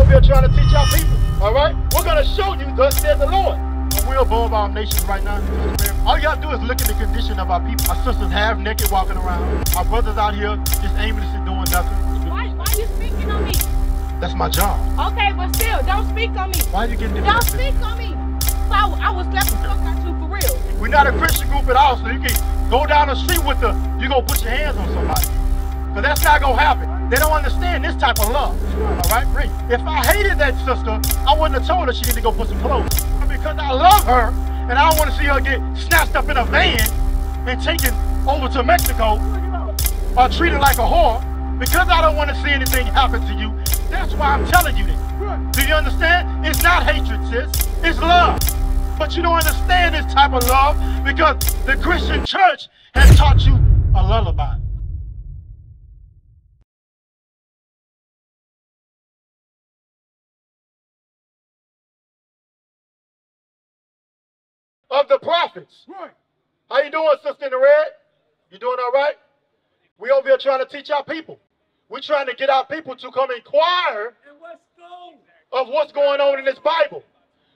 over here trying to teach our people, all right? We're going to show you, thus said the Lord. We're above our nations right now. All you got to do is look at the condition of our people. Our sisters half naked walking around. Our brothers out here just aimlessly doing nothing. Why you speaking on me? That's my job. Okay, but still, don't speak on me. Why are you getting Don't defensive? speak on me. So I was slapping the fuck out you for real. We're not a Christian group at all, so you can go down the street with you gonna put your hands on somebody. But that's not gonna happen. They don't understand this type of love. All right, Bree. If I hated that sister, I wouldn't have told her she needed to go put some clothes. But because I love her, and I don't want to see her get snatched up in a van and taken over to Mexico or treated like a whore, because I don't want to see anything happen to you, that's why I'm telling you this. Do you understand? It's not hatred, sis. It's love. But you don't understand this type of love because the Christian church has taught you a lullaby. Of the prophets. Right. How you doing, sister in the red? You doing all right? We over here trying to teach our people. We're trying to get our people to come inquire of what's going on in this Bible.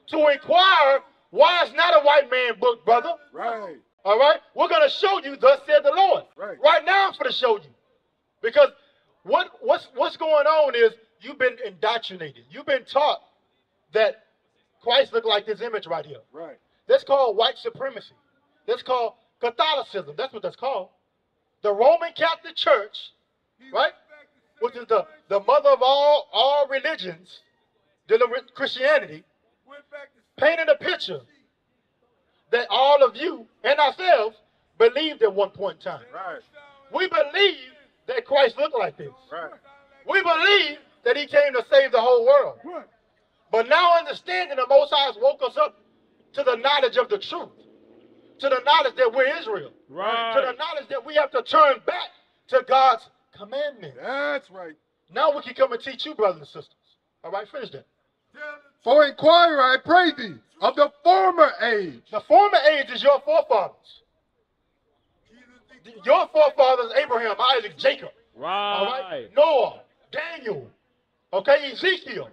To inquire why it's not a white man book, brother. Right. All right? We're going to show you, thus said the Lord. Right now I'm going to show you. Because what's going on is you've been indoctrinated. You've been taught that Christ looked like this image right here. Right. That's called white supremacy. That's called Catholicism. That's what that's called. The Roman Catholic Church, right, which is the mother of all religions, dealing with Christianity, painted a picture that all of you and ourselves believed at one point in time. Right. We believe that Christ looked like this. Right. We believe that he came to save the whole world. Right. But now understanding the Most High has woke us up to the knowledge of the truth, to the knowledge that we're Israel, Right. to the knowledge that we have to turn back to God's commandments. That's right. Now we can come and teach you, brothers and sisters. All right, finish that. For inquire, I pray thee, of the former age. The former age is your forefathers. Your forefathers, Abraham, Isaac, Jacob. Right. All right? Noah, Daniel, okay, Ezekiel,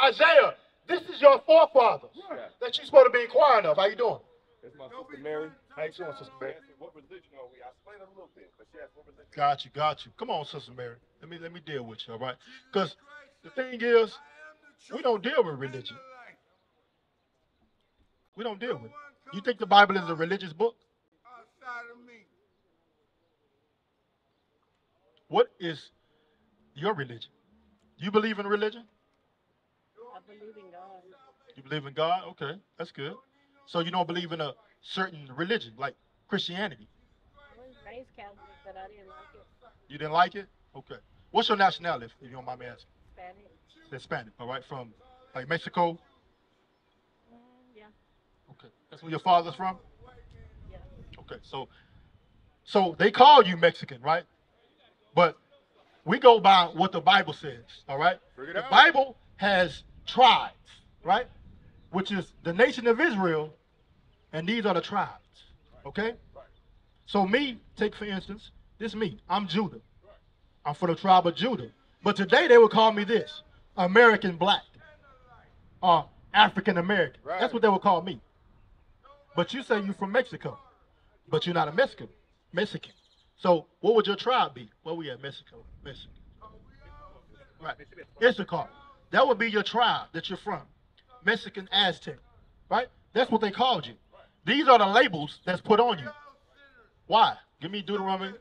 Isaiah. This is your forefathers that you're supposed to be inquiring of. How you doing? That's my sister Mary. How you doing, Sister Mary? What religion are we? I explained it a little bit, but she asked what religion. Got you. Come on, Sister Mary. Let me deal with you, all right? Because the thing is, we don't deal with religion. We don't deal with it. You think the Bible is a religious book? What is your religion? You believe in religion? I believe in God. You believe in God? Okay, that's good. So you don't believe in a certain religion, like Christianity? I was raised Catholic, but I didn't like it. You didn't like it? Okay. What's your nationality, if you don't mind me asking? Spanish. Hispanic, all right? From, like, Mexico? Yeah. Okay. That's where your father's from? Yeah. Okay, so they call you Mexican, right? But we go by what the Bible says, all right? The Bible has tribes, right? Which is the nation of Israel, and these are the tribes, okay? So me, take for instance, this me, I'm Judah. I'm from the tribe of Judah. But today they would call me this, American Black, or African American. That's what they would call me. But you say you're from Mexico, but you're not a Mexican. So what would your tribe be? Where we at? Mexico. Right. Issachar. That would be your tribe that you're from. Mexican Aztec. Right? That's what they called you. These are the labels that's put on you. Why? Give me Deuteronomy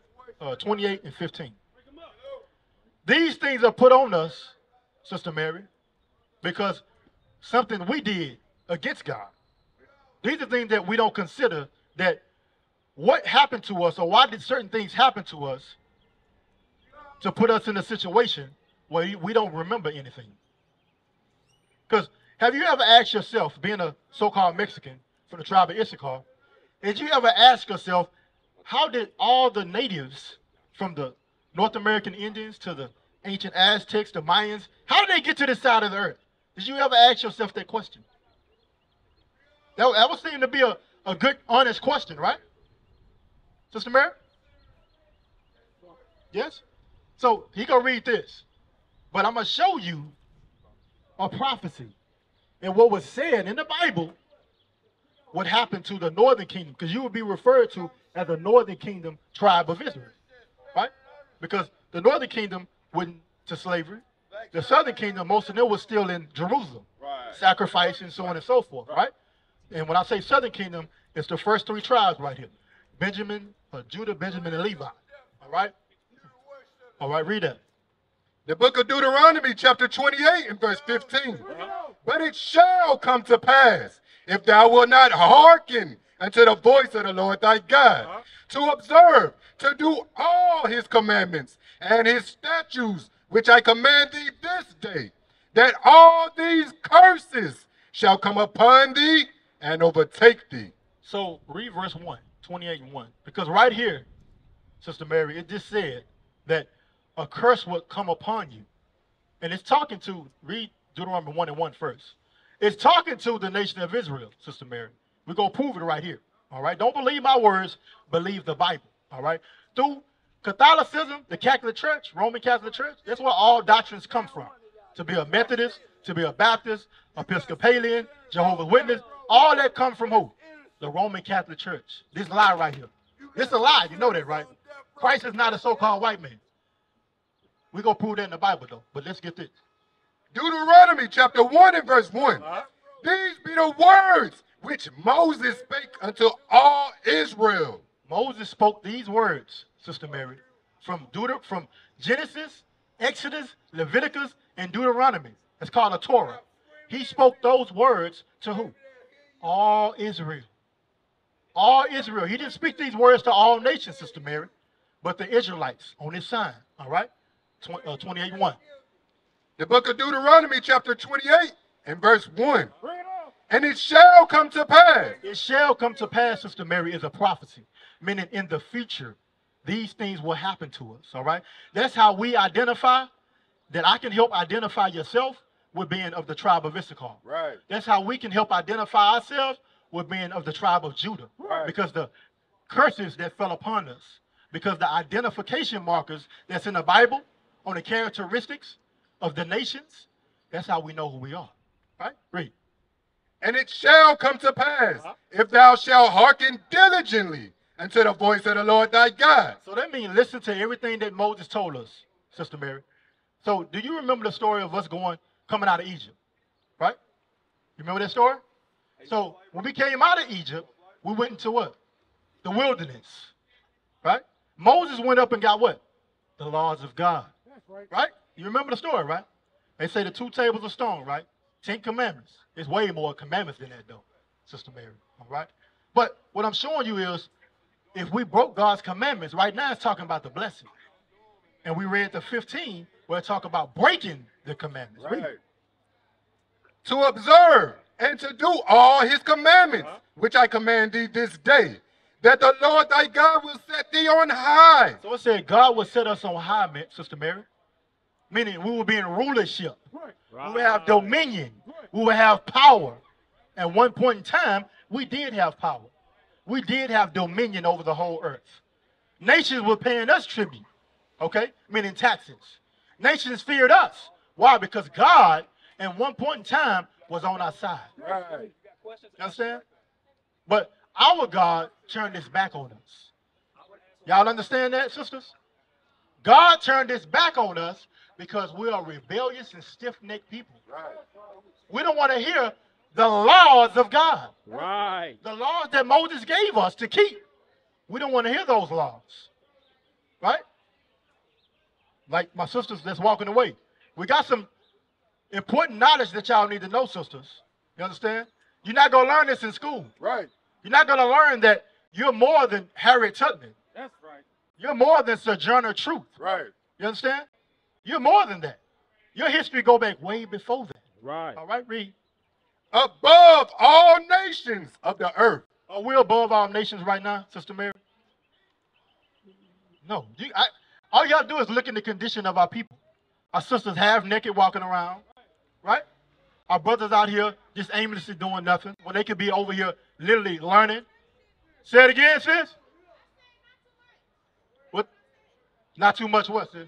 28 and 15. These things are put on us, Sister Mary, because something we did against God. These are things that we don't consider, that what happened to us, or why did certain things happen to us to put us in a situation where we don't remember anything. Because have you ever asked yourself, being a so-called Mexican from the tribe of Issachar, did you ever ask yourself, how did all the natives from the North American Indians to the ancient Aztecs, the Mayans, how did they get to this side of the earth? Did you ever ask yourself that question? That would seem to be a good, honest question, right? Sister Mary? Yes? So he gonna read this. But I'm gonna show you a prophecy. And what was said in the Bible would happen to the northern kingdom, because you would be referred to as the northern kingdom tribe of Israel, right? Because the northern kingdom went to slavery. The southern kingdom, most of them was still in Jerusalem, sacrificing, so on and so forth, right? And when I say southern kingdom, it's the first three tribes right here. Benjamin, Judah, Benjamin, and Levi. All right? All right, read that. The book of Deuteronomy, chapter 28, and verse 15. But it shall come to pass, if thou wilt not hearken unto the voice of the Lord thy God, to observe, to do all his commandments and his statutes, which I command thee this day, that all these curses shall come upon thee and overtake thee. So read verse 1, 28 and 1. Because right here, Sister Mary, it just said that a curse would come upon you. And it's talking to, read Deuteronomy 1 and 1 first. It's talking to the nation of Israel, Sister Mary. We're going to prove it right here. All right? Don't believe my words, believe the Bible. All right? Through Catholicism, the Catholic Church, Roman Catholic Church, that's where all doctrines come from. To be a Methodist, to be a Baptist, Episcopalian, Jehovah's Witness, all that come from who? The Roman Catholic Church. This lie right here. This is a lie. You know that, right? Christ is not a so-called white man. We're going to prove that in the Bible, though. But let's get this. Deuteronomy chapter 1 and verse 1. These be the words which Moses spake unto all Israel. Moses spoke these words, Sister Mary, from Genesis, Exodus, Leviticus, and Deuteronomy. It's called a Torah. He spoke those words to who? All Israel. All Israel. He didn't speak these words to all nations, Sister Mary, but the Israelites on his sign. All right? 28:1. The book of Deuteronomy chapter 28 and verse 1. And it shall come to pass. It shall come to pass, Sister Mary, is a prophecy, meaning in the future, these things will happen to us, all right? That's how we identify, that I can help identify yourself with being of the tribe of Issachar. Right. That's how we can help identify ourselves with being of the tribe of Judah. Right. Because the curses that fell upon us, because the identification markers that's in the Bible on the characteristics of the nations, that's how we know who we are. Right? Read. And it shall come to pass, if thou shalt hearken diligently unto the voice of the Lord thy God. So that means listen to everything that Moses told us, Sister Mary. So do you remember the story of us coming out of Egypt? Right? You remember that story? So when we came out of Egypt, we went into what? The wilderness. Right? Moses went up and got what? The laws of God. Right? You remember the story, right? They say the 2 tables of stone, right? 10 commandments. It's way more commandments than that, though, Sister Mary. All right? But what I'm showing you is, if we broke God's commandments, right now it's talking about the blessing. And we read the 15, where it talk about breaking the commandments. Right. To observe and to do all his commandments, which I command thee this day, that the Lord thy God will set thee on high. So it said God will set us on high, Sister Mary. Meaning we will be in rulership. We will have dominion. We will have power. At one point in time, we did have power. We did have dominion over the whole earth. Nations were paying us tribute, okay? Meaning taxes. Nations feared us. Why? Because God, at one point in time, was on our side. Right. You understand? But our God turned his back on us. Y'all understand that, sisters? God turned his back on us because we are rebellious and stiff-necked people. Right. We don't want to hear the laws of God. Right. The laws that Moses gave us to keep. We don't want to hear those laws. Right? Like my sisters that's walking away. We got some important knowledge that y'all need to know, sisters. You understand? You're not going to learn this in school. Right. You're not going to learn that you're more than Harriet Tubman. That's right. You're more than Sojourner Truth. Right. You understand? You're more than that. Your history go back way before that. Right. All right, read. Above all nations of the earth. Are we above our nations right now, Sister Mary? No. All you got to do is look in the condition of our people. Our sisters half naked walking around, right? Our brothers out here just aimlessly doing nothing when they could be over here literally learning. Say it again, sis. What? Not too much what, sis?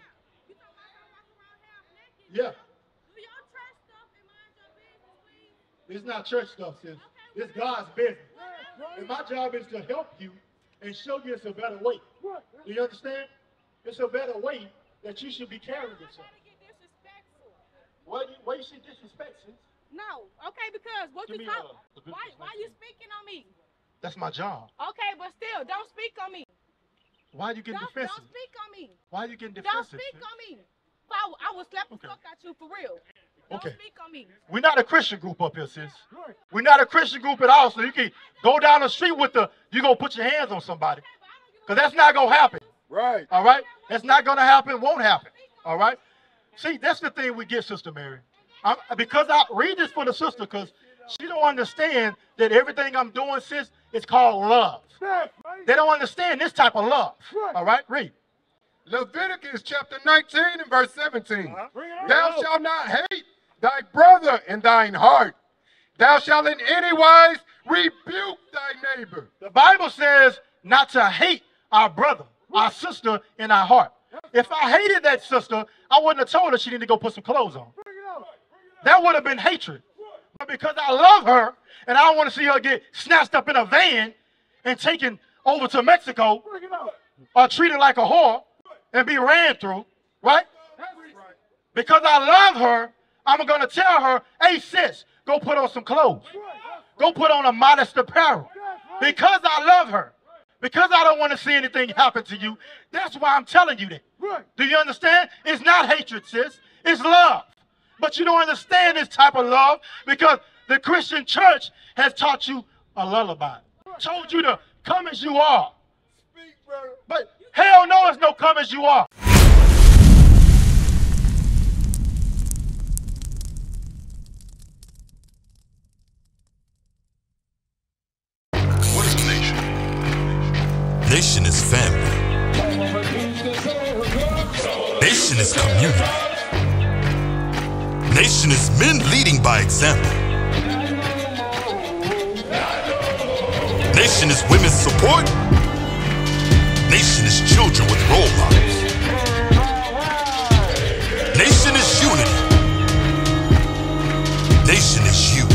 Yeah. Do y'all trash stuff in my It's not church stuff, sis. It's God's business. And my job is to help you and show you it's a better way. Do you understand? It's a better way that you should be carrying yourself. Why you see disrespect, sis? No, okay, because what Give you me, talk? a good Why you speaking on me? That's my job. Okay, but still, don't speak on me. Why are you getting Don't defensive? speak on me. Why are you getting Don't defensive? speak sis? on me. I will slap the Okay. fuck out you for real. Don't Okay. speak on me. We're not a Christian group up here, sis. We're not a Christian group at all, so you can go down the street with you gonna put your hands on somebody. Because that's not gonna happen. Right. All right? That's not gonna happen, won't happen. All right? See, that's the thing we get, Sister Mary. Because I read this for the sister, because she don't understand that everything I'm doing, sis, is called love. They don't understand this type of love. All right? Read. Leviticus chapter 19 and verse 17. Thou shalt not hate thy brother in thine heart. Thou shalt in any wise rebuke thy neighbor. The Bible says not to hate our brother, our sister in our heart. If I hated that sister, I wouldn't have told her she needed to go put some clothes on. That would have been hatred. But because I love her and I don't want to see her get snatched up in a van and taken over to Mexico or treated like a whore and be ran through, right? Because I love her, I'm going to tell her, hey, sis, go put on some clothes. Go put on a modest apparel. Because I love her. Because I don't want to see anything happen to you. That's why I'm telling you that. Do you understand? It's not hatred, sis. It's love. But you don't understand this type of love because the Christian church has taught you a lullaby. Told you to come as you are. But hell no, it's no come as you are. What is a nation? Nation is family. Nation is community. Nation is men leading by example. Nation is women's support. Nation is children with role models. Nation is unity. Nation is you.